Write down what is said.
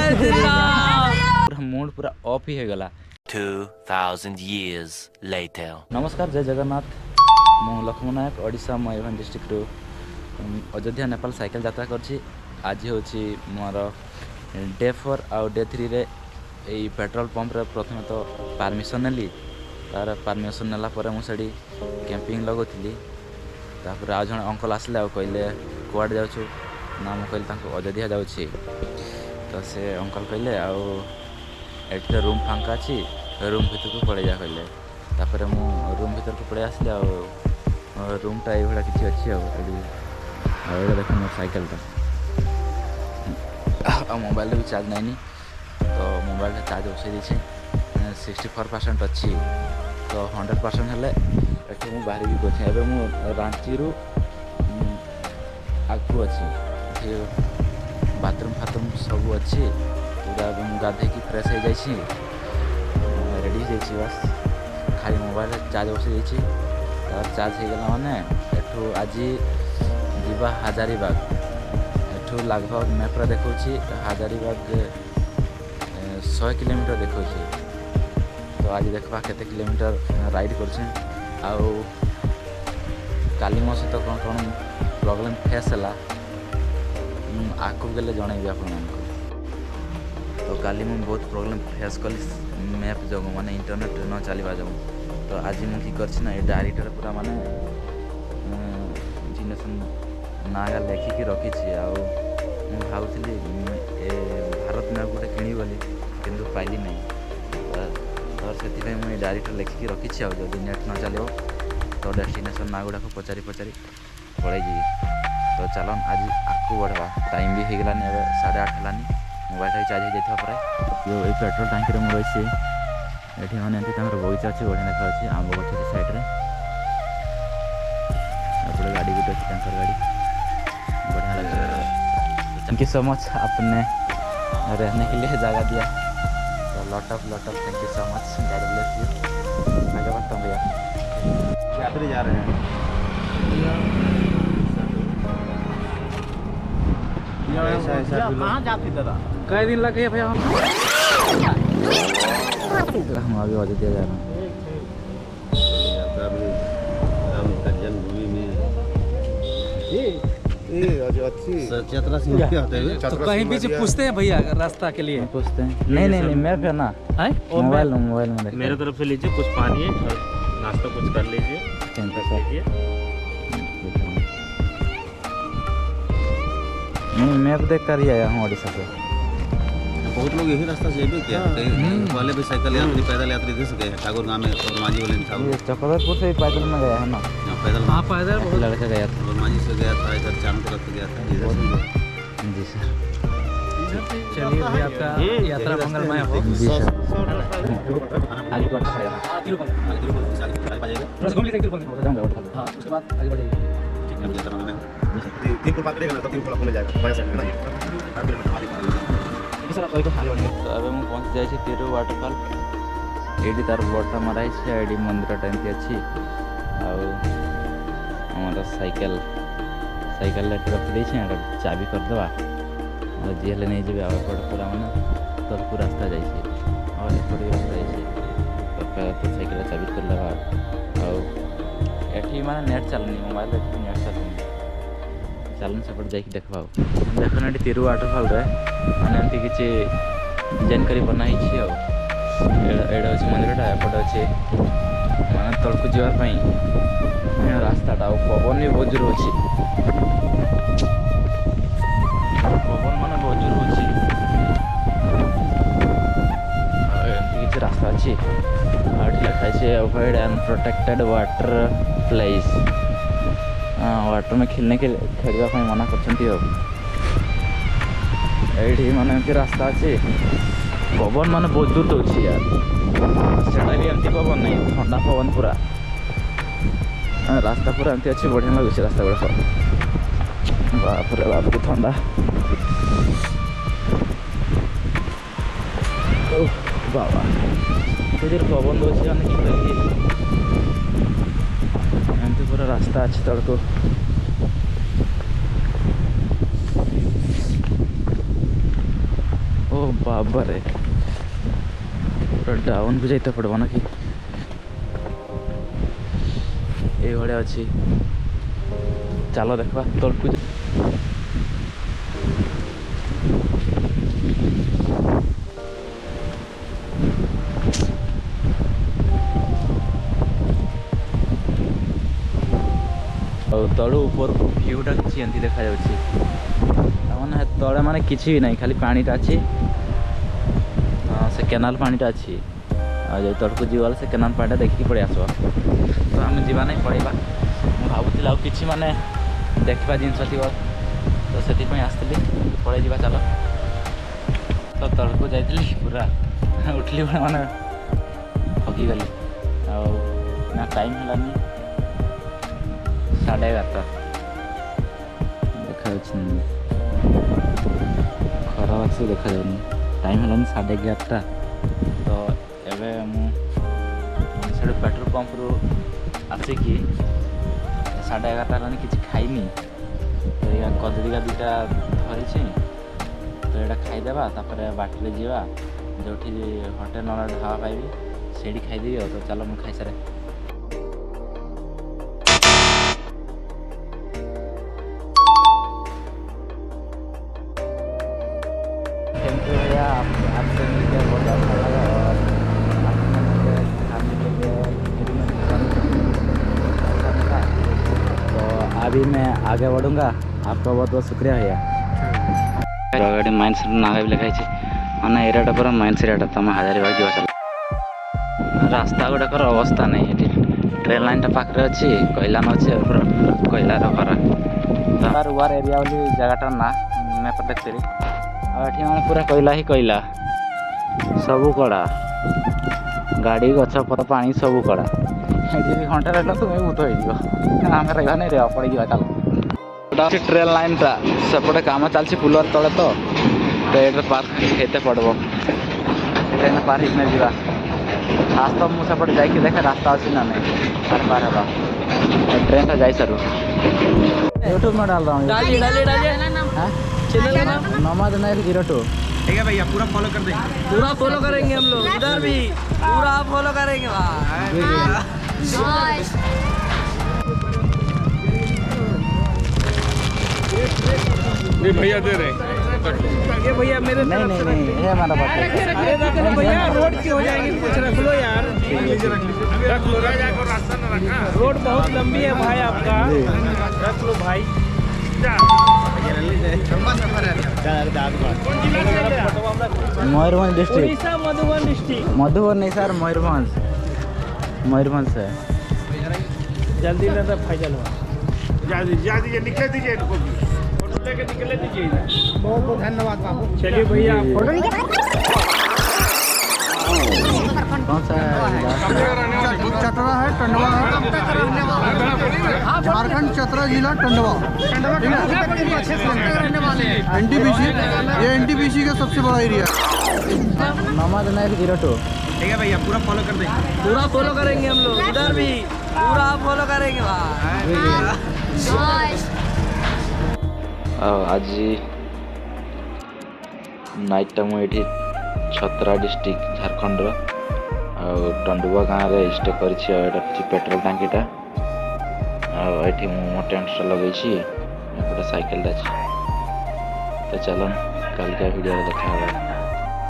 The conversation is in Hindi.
पूरा मूड पूरा ऑफ ही हो गला। 2000 years later. नमस्कार, जय जगन्नाथ। मु लक्ष्मण नायक, ओडिशा मयूरभंज डिस्ट्रिक्ट अयोध्या नेपाल साइकेल यात्रा करछि। आज होछि मोर डे 4 आउ डे 3 रे एई पेट्रोल पंप रे प्रथम तो परमिशन नेली। तार परमिशन नेला परे मु सेडी कैंपिंग लगोथिली। तापर आ जण अंकल आसले आ कहले कुआड जाउछु ना, मु कहले तांको अयोध्या जाउछि। तो से अंकल कहले आउ एठी तो रूम फांका अछि, रूम भीतर को पड़े जा कहले। तापर मु रूम भीतर को पड़े आसले आ रूमटा ये भाड़ा किसी अच्छी है। एटा देख मोर साइकेल मोबाइल भी चार्ज नहीं, तो मोबाइल चार्ज बसई दी 64% अच्छी। तो 100% हेले एठी मु बाहर भी कोछि। एबे मु रांची रु आगु अच्छी, बाथरूम फाथरूम सब अच्छी। पूरा गाधे की फ्रेश हो जाइए, रेडी हो बस खाली मोबाइल चार्ज बसई दी। चार्ज हो गला माने एठू आज जीवा हजारीबाग। एठू लगभग मैप्रे देखा हजारीबाग 100 किलोमीटर देखा। तो आज देखा केते किलोमीटर राइड कर। काली मो सहित कौन कौन प्रॉब्लम फेस है आगू गले जनइबी आप। तो काली मुझे बहुत प्रॉब्लम फेस कली मैप जो माने इंटरनेट न चलवा जो। तो आज मुझे कि ना ये डायरीटर पूरा माने जिनस नागा लेखिकी रखी। भावुली भारत मैप गोटे किणी बोली किंतु पाइली नहीं। तो से मुझे डायरीटर लेखिकी रखी। जदि नेट न चलो तो डेस्टिनेशन ना गुड़ाक पचारि पचारि पड़े जी। तो चलन आज आगू बढ़वा, टाइम भी हो गलानी, 8:30 हेलानी। मोबाइल चार्ज हो जाता प्राय। ये पेट्रोल टैंक रे रही ये मैंने बगीचा अच्छी बढ़िया देखा अच्छी आंब गछ अच्छी साइड में गाड़ी गुटे अच्छी टैंकर गाड़ी बढ़िया लगे। थैंक यू सो मच, आपने रहने के लिए जगह दिया। तो lot of thank you so much, God bless you. आगे बढ़ता हूँ भैया, यात्री जा रहे हैं। कहाँ जाती दादा? कई दिन लगे भैया? हम अभी अयोध्या जा रहे हैं। यात्रा भी राम का जन्मभूमि में यात्रा से होते हुए तो कहीं बीच पूछते हैं भैया रास्ता के लिए? पूछते हैं? नहीं मैप है ना, मोबाइल में मेरे तरफ से लीजिए, कुछ पानी और नाश्ता कुछ कर लीजिए। नहीं मैप देख कर ही आया हूँ ओडिशा से। बहुत लोग यही रास्ता से भी किया, पहले भी साइकिल यात्री पैदल यात्री दे गए हैं। ठाकुर गाँव में मांझी वाले ठाकुर चक्रधरपुर से पैदल में गया है ना, पैदल। हाँ पैदल बहुत लड़का गया था, मांझी से गया था, इधर चांद तरफ गया था। जी सर। चलिए भैया, आपका यात्रा मंगलमय हो। जी सर। आगे बढ़ हाँ, उसके बाद आगे बढ़ेगा। तो अबे मु पहुँच जाए तिरु वाटरफॉल। ये तार बोर्डटा मराई है, ये मंदिर एमती अच्छी। आमर साइकेल रखी चाबी करदे जी हेल्ले नहीं जी। आपटे पूरा मैंने तलकू रास्ता जाइए और एपटे रास्ता जाइए। तो साइकेल चाबी करदे आठी मैंने नेट चलनी, मोबाइल नेट चलनी। चलन सेपटे जाकि देखा देखना ये तिरु वाटरफॉल रे मैंने एमती किसी डिजाइन कर बनाई। एटा अच्छे मंदिरटा, एपटे अच्छे मैंने तलकू जावाई रास्ताटा। पवन भी बहुत जोर अच्छी, पवन मान बहुत जोर अच्छी। एमती किसी रास्ता अच्छी लिखाई avoid unprotected water place. Water में खेलने मना कर माने एमती रास्ता अच्छे। पवन मान बहुत दूर दौर यार, से भी एमती पवन नहीं, ठंडा पवन पूरा। रास्ता पूरा एमती अच्छे, बढ़िया लगे रास्ता गुड़ा। बाप रे बाप की ठंडा। बाबा पवन दौर एमती पूरा रास्ता अच्छे तड़को। ओ बाबा रे पूरा डाउन को जाइते पड़ो ना कि ये भाया अच्छी चलो देखा तलकू तलू ऊपर को भ्यूटा किसी एमती देखा मैंने तले माने किसी भी नहीं खाली पानीटा अच्छी से केनाल पानीटा अच्छी जो तड़को जीवाला से केनाल पानीटा देखिए पड़े आस तो आम जीवा नहीं पड़ेगा भावुला कि माने देखा जिनस थी तो से आसती पड़े जा चल तो तड़को जाइली पूरा उठली मैंने हगिगली ना टाइम है 11:30 देखा खराब अच्छे देखा टाइम है 11:30 तो एवे मुझे पेट्रोल पंप रू आसिकी 11:30 किसी खाइनी तो या कदलिका दुटा धरी तो यहाँ खाईदेवा बाटर जावा जो होटेल ना ढाबा पाइबी से खाईदेवी तो चलो मुझे खाई सारे भैया आपसे मिलकर बहुत अच्छा लगा और आपने मुझे खाने के लिए अच्छा मिला तो अभी मैं आगे बढ़ूँगा आपका बहुत बहुत शुक्रिया भैया गाड़ी माइंड सेट नागा भी लिखाई मैंने एरियाटा पूरा माइंड सेट तुम हजारीबाग जीवा चल रास्ता गुड़ाकर अवस्था नहीं ये ट्रेन लाइनटा पाखे अच्छी कोयला न अच्छे कोयलार भरा तार वार एरिया बोली जगटार ना मैप देखी ये मैंने पूरा कोयला ही कोयला सबू कड़ा गाड़ी गछपत पानी सबू कड़ा ये घंटा रहा तुम्हें भूत हो आम रहा नहीं रे पड़ गया चल ट्रेन लाइन टा सेपटे कम चलती पुलर तले तो ये पार्क खेते पड़ब ट्रेन पार ही नहीं जा आज तो मुझे सेपटे जाकि देखे रास्ता अच्छी ना नहीं पार हवा ट्रेन जा सारू यूट्यूब में डाल रहा हूँ चैनल का नाम नमाज नाइल 02 ठीक है भैया पूरा फॉलो कर देंगे पूरा फॉलो करेंगे हम लोग इधर भी पूरा फॉलो करेंगे ये भैया दे रहे ये भैया मेरे नहीं ये हमारा बात अरे भैया रोड की हो जाएगी कुछ रख लो यार रख लो रास्ता ना रखा रोड बहुत लंबी है भाई आपका रख लो भाई मयूरभंज डिस्ट्रिक्ट मधुबन डिस्ट्रिक्ट मधुबन नहीं सर मयूरभंज से जल्दी ना फाइनल हुआ दीजिए निकले दीजिए इनको फोटो लेके निकले दीजिए बहुत बहुत धन्यवाद बाबू चलिए भैया कौन सा चतरा है टंडवा है झारखंड चतरा जिला टंडवा एनटीपीसी ये एनटीपीसी का सबसे बड़ा एरिया नमाज नाइल 02 ठीक है भैया पूरा फॉलो कर देंगे पूरा फॉलो करेंगे हम लोग इधर भी पूरा फॉलो करेंगे आज नाइट टा मुझे छतरा डिस्ट्रिक्ट झारखंड टंडुआ गाँव में स्टे कर पेट्रोल टांकीटा आठी मो टेंट लगे साइकेल अच्छी तो चलो कल का वीडियो देखा।